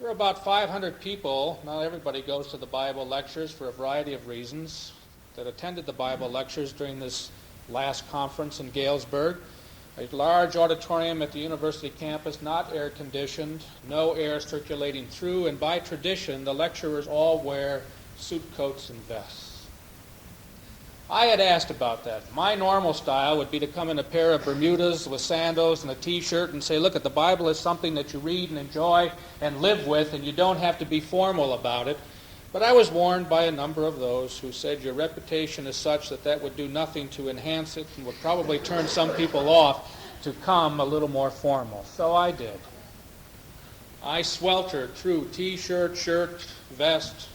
There are about 500 people, not everybody goes to the Bible lectures for a variety of reasons, that attended the Bible lectures during this last conference in Galesburg. A large auditorium at the university campus, not air-conditioned, no air circulating through, and by tradition, the lecturers all wear suit coats and vests. I had asked about that. My normal style would be to come in a pair of Bermudas with sandals and a t-shirt and say, look, the Bible is something that you read and enjoy and live with, and you don't have to be formal about it. But I was warned by a number of those who said your reputation is such that that would do nothing to enhance it and would probably turn some people off to come a little more formal. So I did. I sweltered through t-shirt, shirt, vest,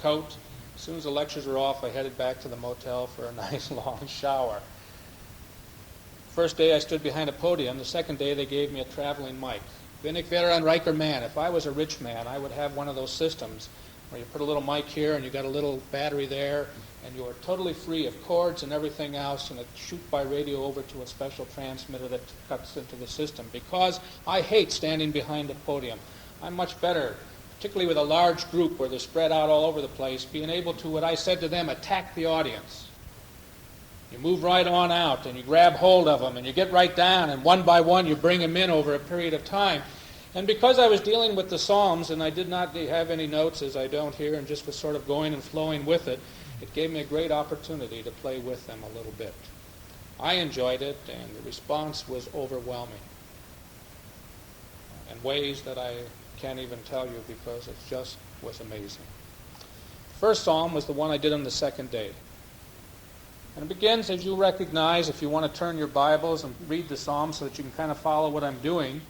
coat. As soon as the lectures were off, I headed back to the motel for a nice long shower. First day I stood behind a podium. The second day they gave me a traveling mic. Bin ik wäre ein reicher man. If I was a rich man, I would have one of those systems where you put a little mic here and you got a little battery there, and you are totally free of cords and everything else, and it shoot by radio over to a special transmitter that cuts into the system. Because I hate standing behind a podium. I'm much better, particularly with a large group where they're spread out all over the place, being able to, what I said to them, attack the audience. You move right on out, and you grab hold of them, and you get right down, and one by one you bring them in over a period of time. And because I was dealing with the Psalms, and I did not have any notes, as I don't here, and just was sort of going and flowing with it, it gave me a great opportunity to play with them a little bit. I enjoyed it, and the response was overwhelming in ways that I can't even tell you because it just was amazing. The first psalm was the one I did on the second day. And it begins, as you recognize, if you want to turn your Bibles and read the psalm so that you can kind of follow what I'm doing,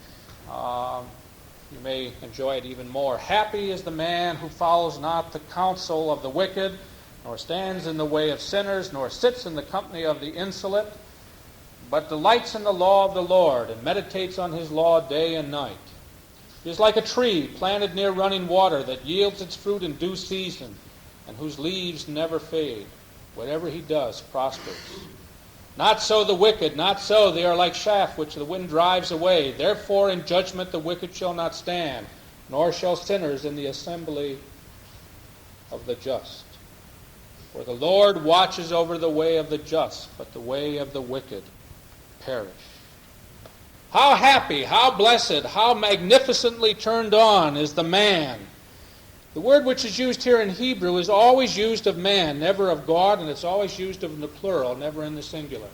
you may enjoy it even more. Happy is the man who follows not the counsel of the wicked, nor stands in the way of sinners, nor sits in the company of the insolent, but delights in the law of the Lord, and meditates on his law day and night. He is like a tree planted near running water that yields its fruit in due season, and whose leaves never fade. Whatever he does prospers. Not so the wicked, not so. They are like chaff which the wind drives away. Therefore in judgment the wicked shall not stand, nor shall sinners in the assembly of the just. For the Lord watches over the way of the just, but the way of the wicked perish. How happy, how blessed, how magnificently turned on is the man. The word which is used here in Hebrew is always used of man, never of God, and it's always used of the plural, never in the singular.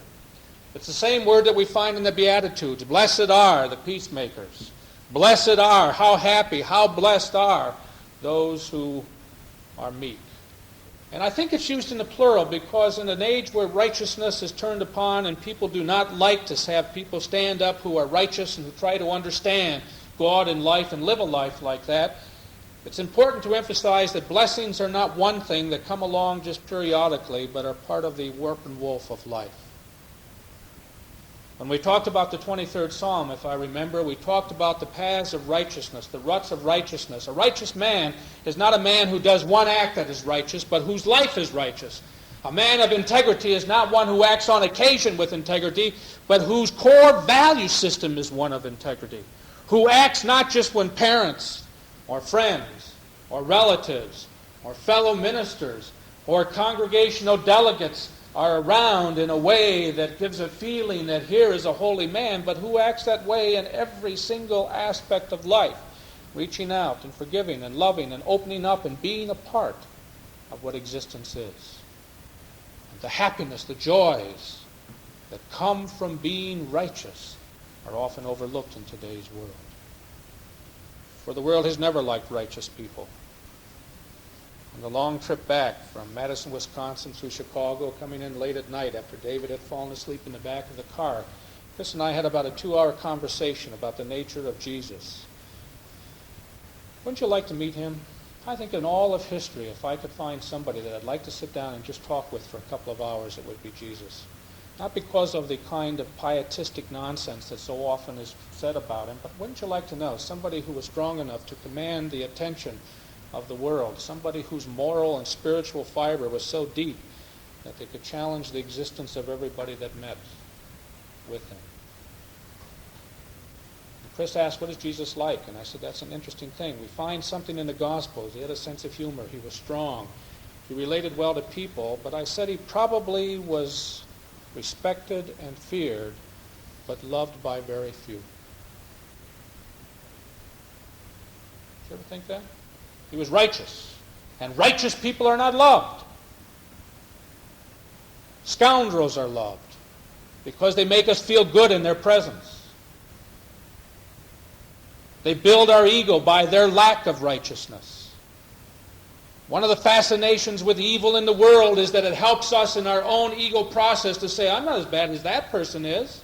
It's the same word that we find in the Beatitudes. Blessed are the peacemakers. Blessed are, how happy, how blessed are those who are meek. And I think it's used in the plural because in an age where righteousness is turned upon and people do not like to have people stand up who are righteous and who try to understand God and life and live a life like that, it's important to emphasize that blessings are not one thing that come along just periodically, but are part of the warp and woof of life. When we talked about the 23rd Psalm, if I remember, we talked about the paths of righteousness, the ruts of righteousness. A righteous man is not a man who does one act that is righteous, but whose life is righteous. A man of integrity is not one who acts on occasion with integrity, but whose core value system is one of integrity. Who acts not just when parents or friends, or relatives, or fellow ministers, or congregational delegates are around in a way that gives a feeling that here is a holy man, but who acts that way in every single aspect of life, reaching out and forgiving and loving and opening up and being a part of what existence is. And the happiness, the joys that come from being righteous are often overlooked in today's world. For the world has never liked righteous people. On the long trip back from Madison, Wisconsin through Chicago, coming in late at night after David had fallen asleep in the back of the car, Chris and I had about a 2-hour conversation about the nature of Jesus. Wouldn't you like to meet him? I think in all of history, if I could find somebody that I'd like to sit down and just talk with for a couple of hours, it would be Jesus. Not because of the kind of pietistic nonsense that so often is said about him, but wouldn't you like to know somebody who was strong enough to command the attention of the world, somebody whose moral and spiritual fiber was so deep that they could challenge the existence of everybody that met with him. Chris asked, what is Jesus like? And I said, that's an interesting thing. We find something in the Gospels. He had a sense of humor. He was strong. He related well to people. But I said he probably was respected and feared, but loved by very few. Did you ever think that? He was righteous. And righteous people are not loved. Scoundrels are loved because they make us feel good in their presence. They build our ego by their lack of righteousness. One of the fascinations with evil in the world is that it helps us in our own ego process to say, I'm not as bad as that person is.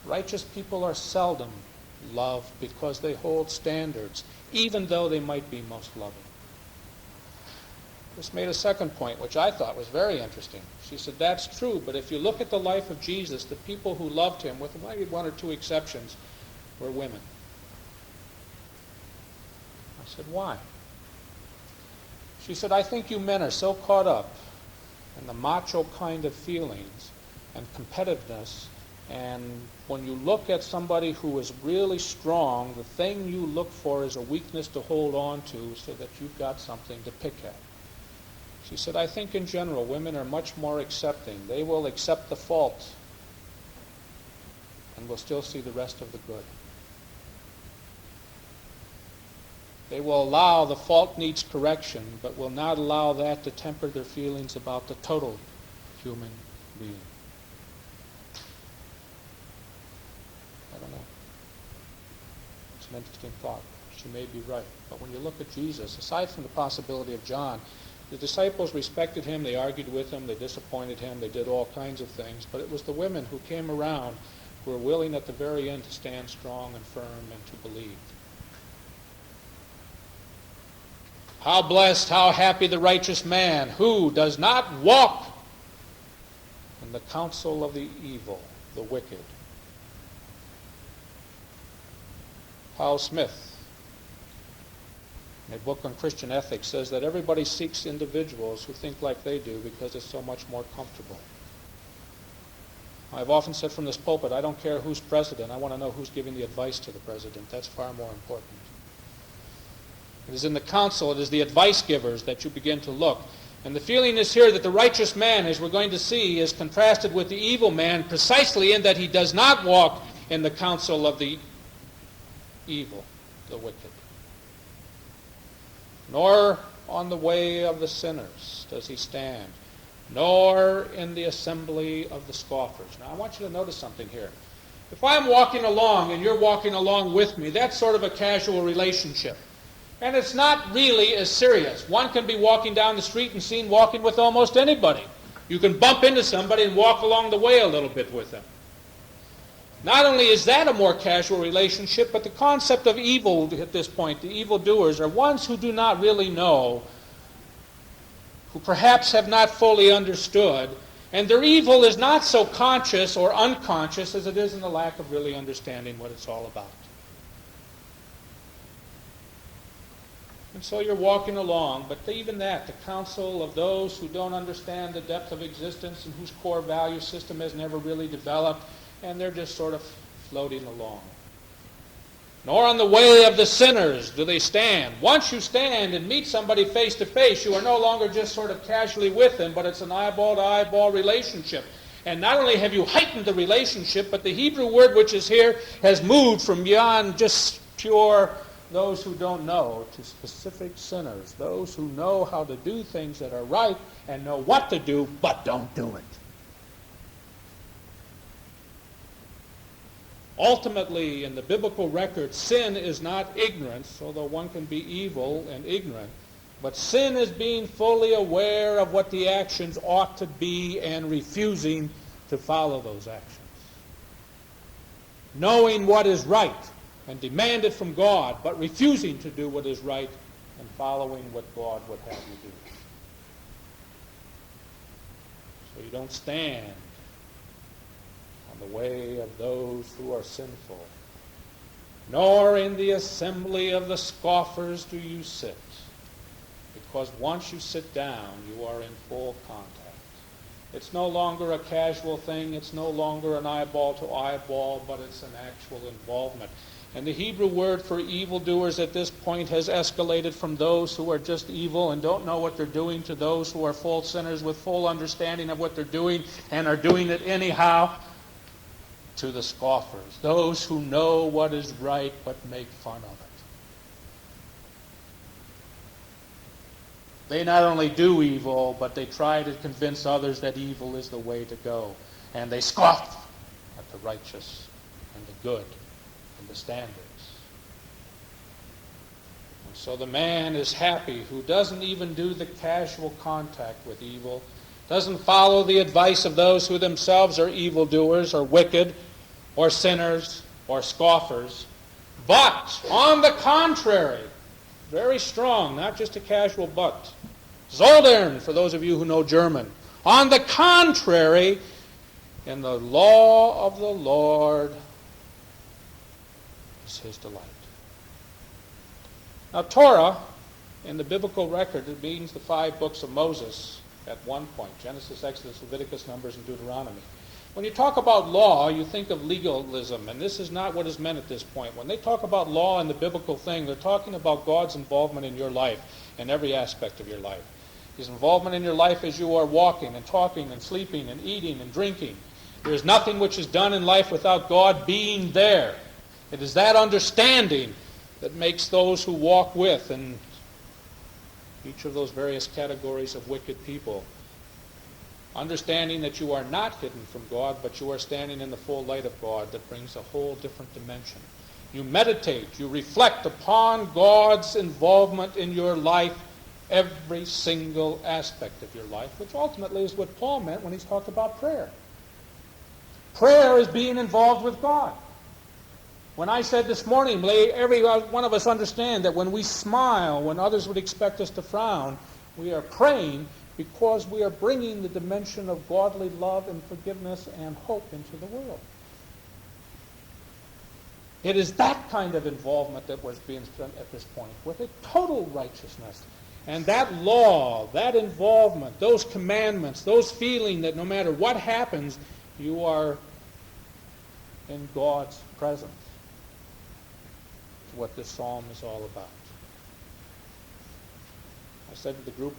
Righteous people are seldom loved because they hold standards, even though they might be most loving. This made a second point, which I thought was very interesting. She said, that's true, but if you look at the life of Jesus, the people who loved him, with maybe one or two exceptions, were women. I said, why? She said, I think you men are so caught up in the macho kind of feelings and competitiveness, and when you look at somebody who is really strong, the thing you look for is a weakness to hold on to so that you've got something to pick at. She said, I think in general women are much more accepting. They will accept the fault and will still see the rest of the good. They will allow the fault needs correction, but will not allow that to temper their feelings about the total human being. I don't know. It's an interesting thought. She may be right. But when you look at Jesus, aside from the possibility of John, the disciples respected him, they argued with him, they disappointed him, they did all kinds of things, but it was the women who came around who were willing at the very end to stand strong and firm and to believe. How blessed, how happy the righteous man who does not walk in the counsel of the evil, the wicked. Powell Smith, in a book on Christian ethics, says that everybody seeks individuals who think like they do because it's so much more comfortable. I've often said from this pulpit, I don't care who's president, I want to know who's giving the advice to the president. That's far more important. It is in the counsel, it is the advice givers that you begin to look. And the feeling is here that the righteous man, as we're going to see, is contrasted with the evil man precisely in that he does not walk in the counsel of the evil, the wicked. Nor on the way of the sinners does he stand, nor in the assembly of the scoffers. Now I want you to notice something here. If I'm walking along and you're walking along with me, that's sort of a casual relationship. And it's not really as serious. One can be walking down the street and seen walking with almost anybody. You can bump into somebody and walk along the way a little bit with them. Not only is that a more casual relationship, but the concept of evil at this point, the evildoers, are ones who do not really know, who perhaps have not fully understood, and their evil is not so conscious or unconscious as it is in the lack of really understanding what it's all about. And so you're walking along, but even that, the counsel of those who don't understand the depth of existence and whose core value system has never really developed, and they're just sort of floating along. Nor on the way of the sinners do they stand. Once you stand and meet somebody face to face, you are no longer just sort of casually with them, but it's an eyeball-to-eyeball relationship. And not only have you heightened the relationship, but the Hebrew word which is here has moved from beyond just pure those who don't know to specific sinners, those who know how to do things that are right and know what to do, but don't do it. Ultimately, in the biblical record, sin is not ignorance, although one can be evil and ignorant, but sin is being fully aware of what the actions ought to be and refusing to follow those actions. Knowing what is right and demand it from God, but refusing to do what is right and following what God would have you do. So you don't stand on the way of those who are sinful, nor in the assembly of the scoffers do you sit, because once you sit down, you are in full contact. It's no longer a casual thing. It's no longer an eyeball to eyeball, but it's an actual involvement. And the Hebrew word for evildoers at this point has escalated from those who are just evil and don't know what they're doing to those who are full sinners with full understanding of what they're doing and are doing it anyhow, to the scoffers, those who know what is right but make fun of it. They not only do evil, but they try to convince others that evil is the way to go. And they scoff at the righteous and the good and the standards. And so the man is happy who doesn't even do the casual contact with evil, doesn't follow the advice of those who themselves are evildoers or wicked or sinners or scoffers, but on the contrary, very strong, not just a casual but. Zoldern, for those of you who know German. On the contrary, in the law of the Lord is his delight. Now, Torah, in the biblical record, it means the 5 books of Moses at one point. Genesis, Exodus, Leviticus, Numbers, and Deuteronomy. When you talk about law, you think of legalism, and this is not what is meant at this point. When they talk about law and the biblical thing, they're talking about God's involvement in your life, in every aspect of your life. His involvement in your life as you are walking and talking and sleeping and eating and drinking. There is nothing which is done in life without God being there. It is that understanding that makes those who walk with and each of those various categories of wicked people, understanding that you are not hidden from God, but you are standing in the full light of God, that brings a whole different dimension. You meditate, you reflect upon God's involvement in your life, every single aspect of your life, which ultimately is what Paul meant when he's talked about prayer. Prayer is being involved with God. When I said this morning, may every one of us understand that when we smile, when others would expect us to frown, we are praying because we are bringing the dimension of godly love and forgiveness and hope into the world. It is that kind of involvement that was being spent at this point, with a total righteousness. And that law, that involvement, those commandments, those feeling that no matter what happens, you are in God's presence. Is what this psalm is all about. I said to the group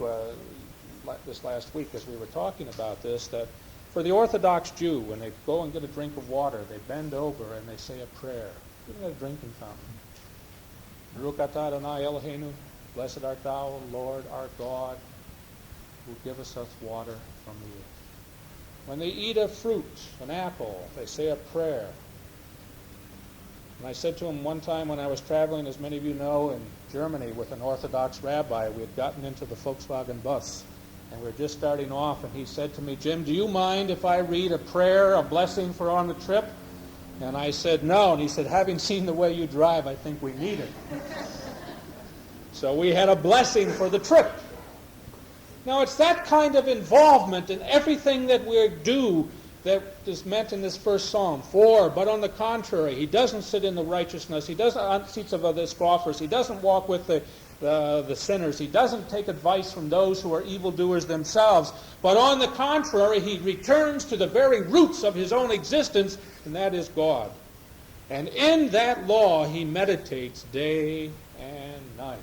this last week as we were talking about this, that for the Orthodox Jew, when they go and get a drink of water, they bend over and they say a prayer. Even at a drinking fountain. Baruch atah Adonai Eloheinu, blessed art thou, Lord our God, who givest us water from the earth. When they eat a fruit, an apple, they say a prayer. And I said to him one time when I was traveling, as many of you know, in Germany with an Orthodox rabbi, we had gotten into the Volkswagen bus. And we were just starting off, and he said to me, Jim, do you mind if I read a prayer, a blessing for on the trip? And I said, no. And he said, having seen the way you drive, I think we need it. So we had a blessing for the trip. Now, it's that kind of involvement in everything that we do that is meant in this first psalm. But on the contrary, he doesn't sit in the righteousness. He doesn't on seats of the scoffers. He doesn't walk with the sinners. He doesn't take advice from those who are evildoers themselves. But on the contrary, he returns to the very roots of his own existence, and that is God. And in that law, he meditates day and night.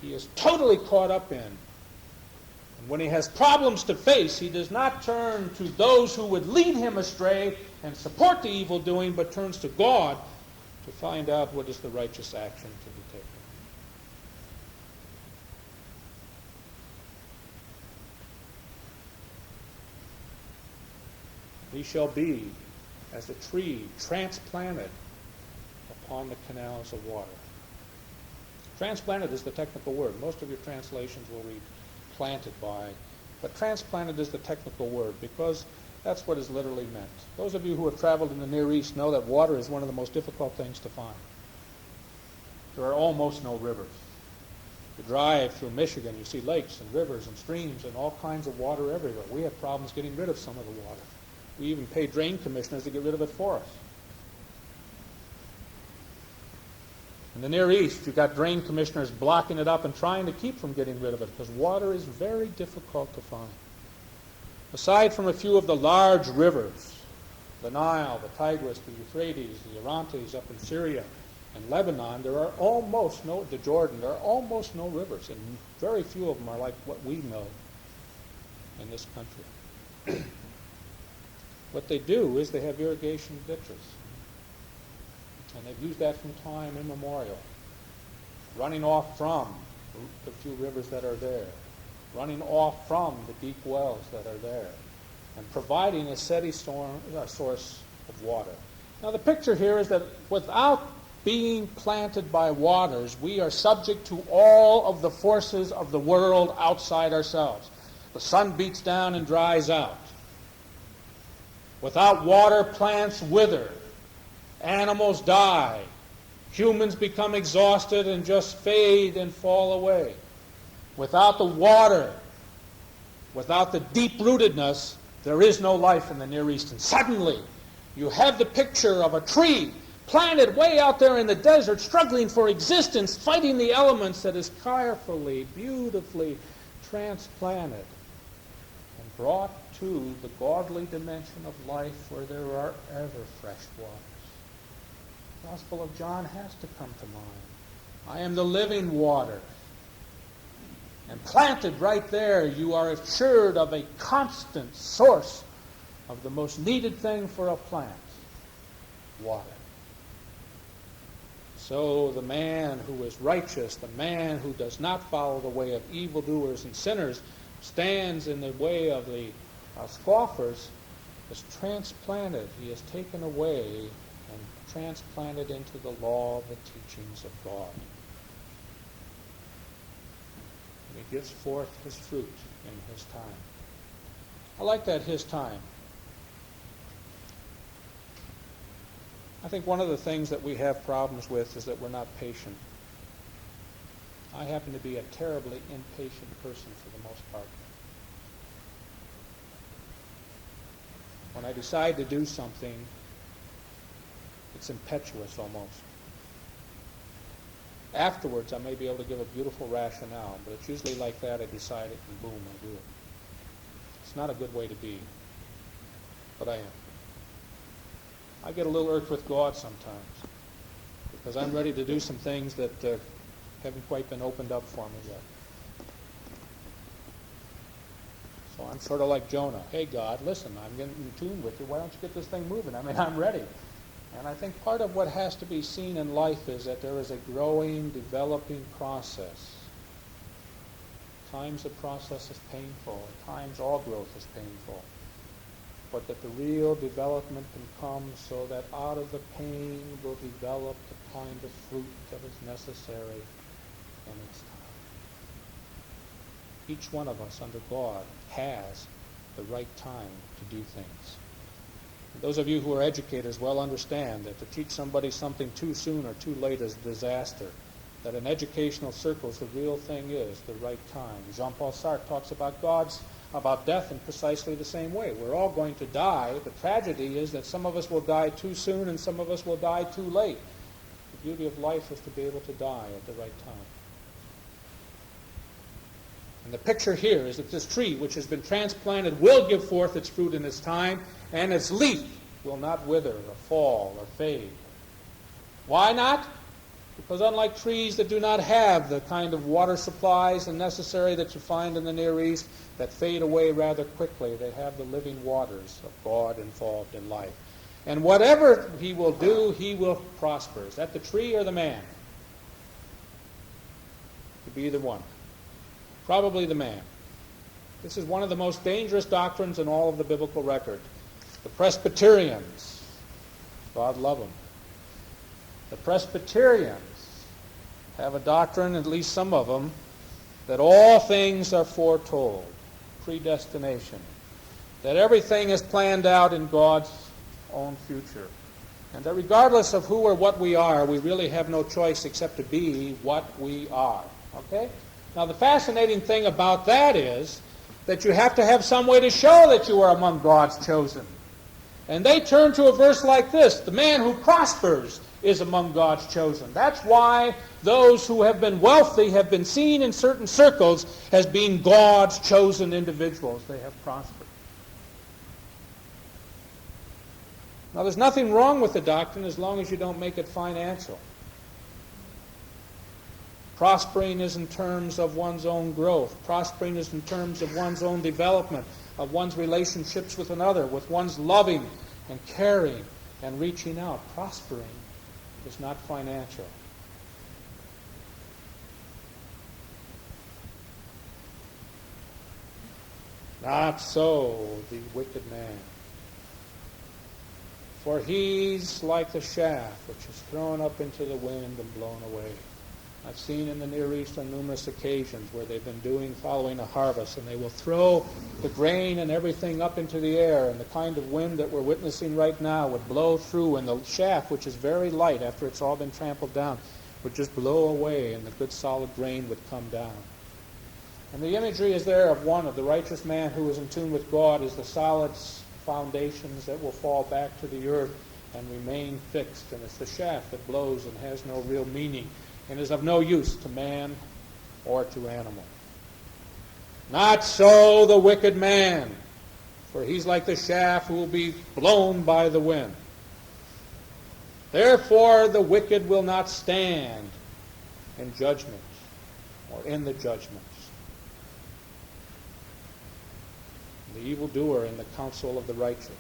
He is totally caught up in. And when he has problems to face, he does not turn to those who would lead him astray and support the evil doing, but turns to God to find out what is the righteous action to be taken. He shall be as a tree transplanted upon the canals of water. Transplanted is the technical word. Most of your translations will read planted by, but transplanted is the technical word because that's what is literally meant. Those of you who have traveled in the Near East know that water is one of the most difficult things to find. There are almost no rivers. You drive through Michigan, you see lakes and rivers and streams and all kinds of water everywhere. We have problems getting rid of some of the water. We even pay drain commissioners to get rid of it for us. In the Near East, you've got drain commissioners blocking it up and trying to keep from getting rid of it because water is very difficult to find. Aside from a few of the large rivers, the Nile, the Tigris, the Euphrates, the Orontes up in Syria and Lebanon, there are almost no, the Jordan, there are almost no rivers, and very few of them are like what we know in this country. What they do is they have irrigation ditches. And they've used that from time immemorial, running off from the few rivers that are there, running off from the deep wells that are there, and providing a steady source of water. Now the picture here is that without being planted by waters, we are subject to all of the forces of the world outside ourselves. The sun beats down and dries out. Without water, plants wither. Animals die. Humans become exhausted and just fade and fall away. Without the water, without the deep-rootedness, there is no life in the Near East. And suddenly, you have the picture of a tree planted way out there in the desert, struggling for existence, fighting the elements, that is carefully, beautifully transplanted and brought to the godly dimension of life where there are ever fresh waters. The Gospel of John has to come to mind. I am the living water. And planted right there, you are assured of a constant source of the most needed thing for a plant, water. So the man who is righteous, the man who does not follow the way of evildoers and sinners, stands in the way of the scoffers, is transplanted. He is taken away and transplanted into the law of the teachings of God. And he gives forth his fruit in his time. I like that, his time. I think one of the things that we have problems with is that we're not patient. I happen to be a terribly impatient person for the most part. When I decide to do something, it's impetuous almost. Afterwards, I may be able to give a beautiful rationale, but it's usually like that. I decide it, and boom, I do it. It's not a good way to be, but I am. I get a little irked with God sometimes because I'm ready to do some things that haven't quite been opened up for me yet. So I'm sort of like Jonah. Hey, God, listen, I'm getting in tune with you. Why don't you get this thing moving? I mean, I'm ready. And I think part of what has to be seen in life is that there is a growing, developing process. At times the process is painful. At times all growth is painful. But that the real development can come so that out of the pain will develop the kind of fruit that is necessary in its time. Each one of us under God has the right time to do things. Those of you who are educators well understand that to teach somebody something too soon or too late is a disaster. That in educational circles the real thing is the right time. Jean-Paul Sartre talks about death in precisely the same way. We're all going to die. The tragedy is that some of us will die too soon and some of us will die too late. The beauty of life is to be able to die at the right time. And the picture here is that this tree, which has been transplanted, will give forth its fruit in its time, and its leaf will not wither or fall or fade. Why not? Because unlike trees that do not have the kind of water supplies and necessary that you find in the Near East that fade away rather quickly, they have the living waters of God involved in life. And whatever he will do, he will prosper. Is that the tree or the man? Could be either one. Probably the man. This is one of the most dangerous doctrines in all of the biblical record. The Presbyterians, God love them. The Presbyterians have a doctrine, at least some of them, that all things are foretold, predestination, that everything is planned out in God's own future, and that regardless of who or what we are, we really have no choice except to be what we are. Okay? Now, the fascinating thing about that is that you have to have some way to show that you are among God's chosen. And they turn to a verse like this: the man who prospers is among God's chosen. That's why those who have been wealthy have been seen in certain circles as being God's chosen individuals. They have prospered. Now, there's nothing wrong with the doctrine as long as you don't make it financial. Prospering is in terms of one's own growth. Prospering is in terms of one's own development, of one's relationships with another, with one's loving and caring and reaching out. Prospering is not financial. Not so the wicked man. For he's like the shaft which is thrown up into the wind and blown away. I've seen in the Near East on numerous occasions where they've been following a harvest, and they will throw the grain and everything up into the air, and the kind of wind that we're witnessing right now would blow through, and the shaft, which is very light after it's all been trampled down, would just blow away, and the good solid grain would come down. And the imagery is there of the righteous man who is in tune with God, is the solid foundations that will fall back to the earth and remain fixed. And it's the shaft that blows and has no real meaning and is of no use to man or to animal. Not so the wicked man, for he's like the shaft who will be blown by the wind. Therefore the wicked will not stand in judgment or in the judgments. The evildoer in the counsel of the righteous.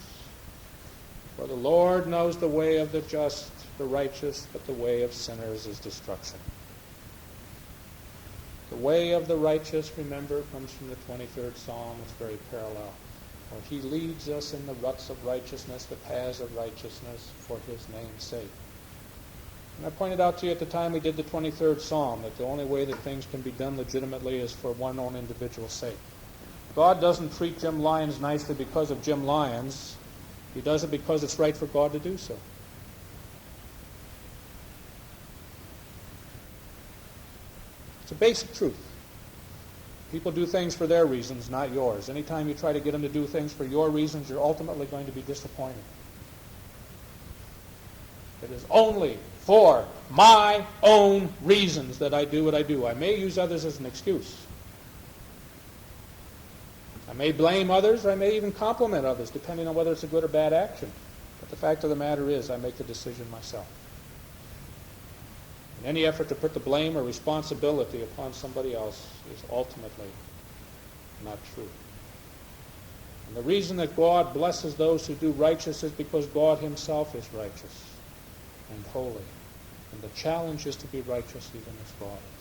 For the Lord knows the way of the just, the righteous, but the way of sinners is destruction. The way of the righteous, remember, comes from the 23rd Psalm. It's very parallel. Where he leads us in the ruts of righteousness, the paths of righteousness, for his name's sake. And I pointed out to you at the time we did the 23rd Psalm that the only way that things can be done legitimately is for one own individual's sake. God doesn't treat Jim Lyons nicely because of Jim Lyons. He does it because it's right for God to do so. It's a basic truth. People do things for their reasons, not yours. Anytime you try to get them to do things for your reasons, you're ultimately going to be disappointed. It is only for my own reasons that I do what I do. I may use others as an excuse. I may blame others, or I may even compliment others, depending on whether it's a good or bad action. But the fact of the matter is, I make the decision myself. And any effort to put the blame or responsibility upon somebody else is ultimately not true. And the reason that God blesses those who do righteous is because God himself is righteous and holy. And the challenge is to be righteous even as God is.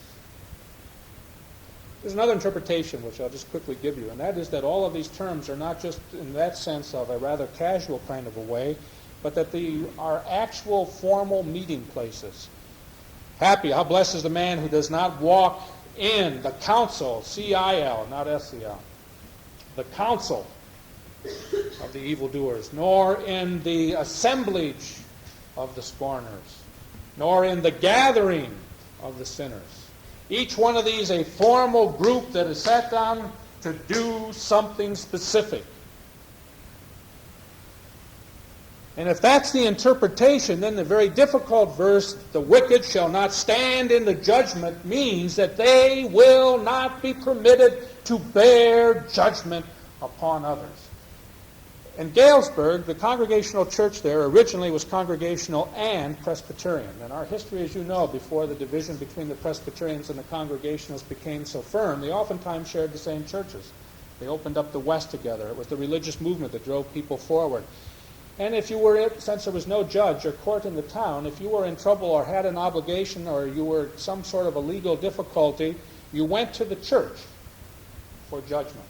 There's another interpretation which I'll just quickly give you, and that is that all of these terms are not just in that sense of a rather casual kind of a way, but that they are actual formal meeting places. Happy, how blessed is the man who does not walk in the counsel, C-I-L, not S-E-L, the counsel of the evildoers, nor in the assemblage of the scorners, nor in the gathering of the sinners. Each one of these a formal group that is sat down to do something specific. And if that's the interpretation, then the very difficult verse, the wicked shall not stand in the judgment, means that they will not be permitted to bear judgment upon others. In Galesburg, the Congregational Church there originally was Congregational and Presbyterian. And our history, as you know, before the division between the Presbyterians and the Congregationalists became so firm, they oftentimes shared the same churches. They opened up the West together. It was the religious movement that drove people forward. And if you were, since there was no judge or court in the town, if you were in trouble or had an obligation or you were some sort of a legal difficulty, you went to the church for judgment.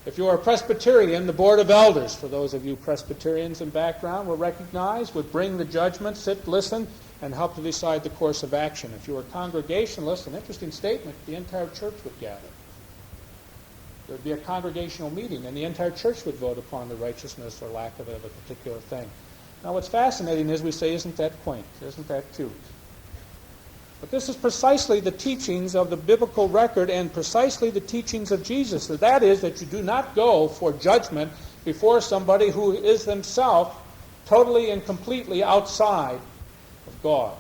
If you were a Presbyterian, the Board of Elders, for those of you Presbyterians in background, will recognize, would bring the judgment, sit, listen, and help to decide the course of action. If you were a Congregationalist, an interesting statement, the entire church would gather. There would be a congregational meeting, and the entire church would vote upon the righteousness or lack of it of a particular thing. Now what's fascinating is we say, isn't that quaint? Isn't that cute? But this is precisely the teachings of the biblical record and precisely the teachings of Jesus. That is, that you do not go for judgment before somebody who is himself totally and completely outside of God.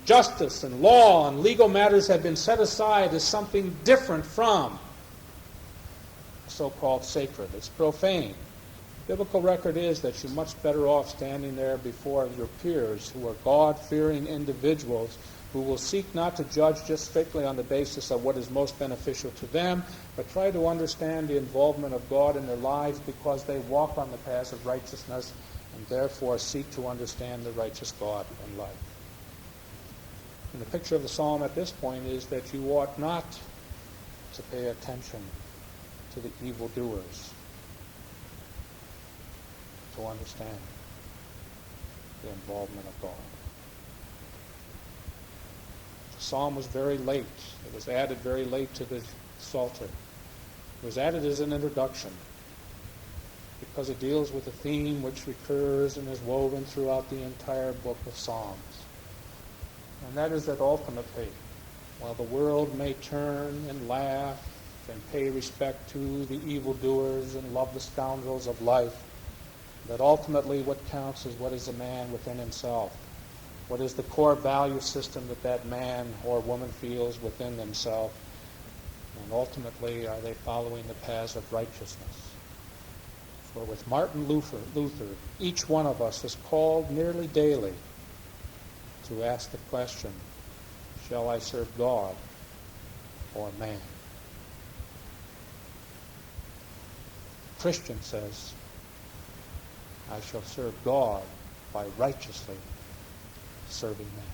Justice and law and legal matters have been set aside as something different from so-called sacred. It's profane. Biblical record is that you're much better off standing there before your peers who are God-fearing individuals who will seek not to judge just strictly on the basis of what is most beneficial to them, but try to understand the involvement of God in their lives because they walk on the path of righteousness and therefore seek to understand the righteous God in life. And the picture of the psalm at this point is that you ought not to pay attention to the evildoers, to understand the involvement of God. The psalm was very late. It was added very late to the Psalter. It was added as an introduction because it deals with a theme which recurs and is woven throughout the entire book of Psalms. And that is that ultimately, while the world may turn and laugh and pay respect to the evildoers and love the scoundrels of life, that ultimately what counts is what is a man within himself. What is the core value system that that man or woman feels within themselves? And ultimately, are they following the paths of righteousness? For with Martin Luther, each one of us is called nearly daily to ask the question, shall I serve God or man? Christian says, I shall serve God by righteously serving man.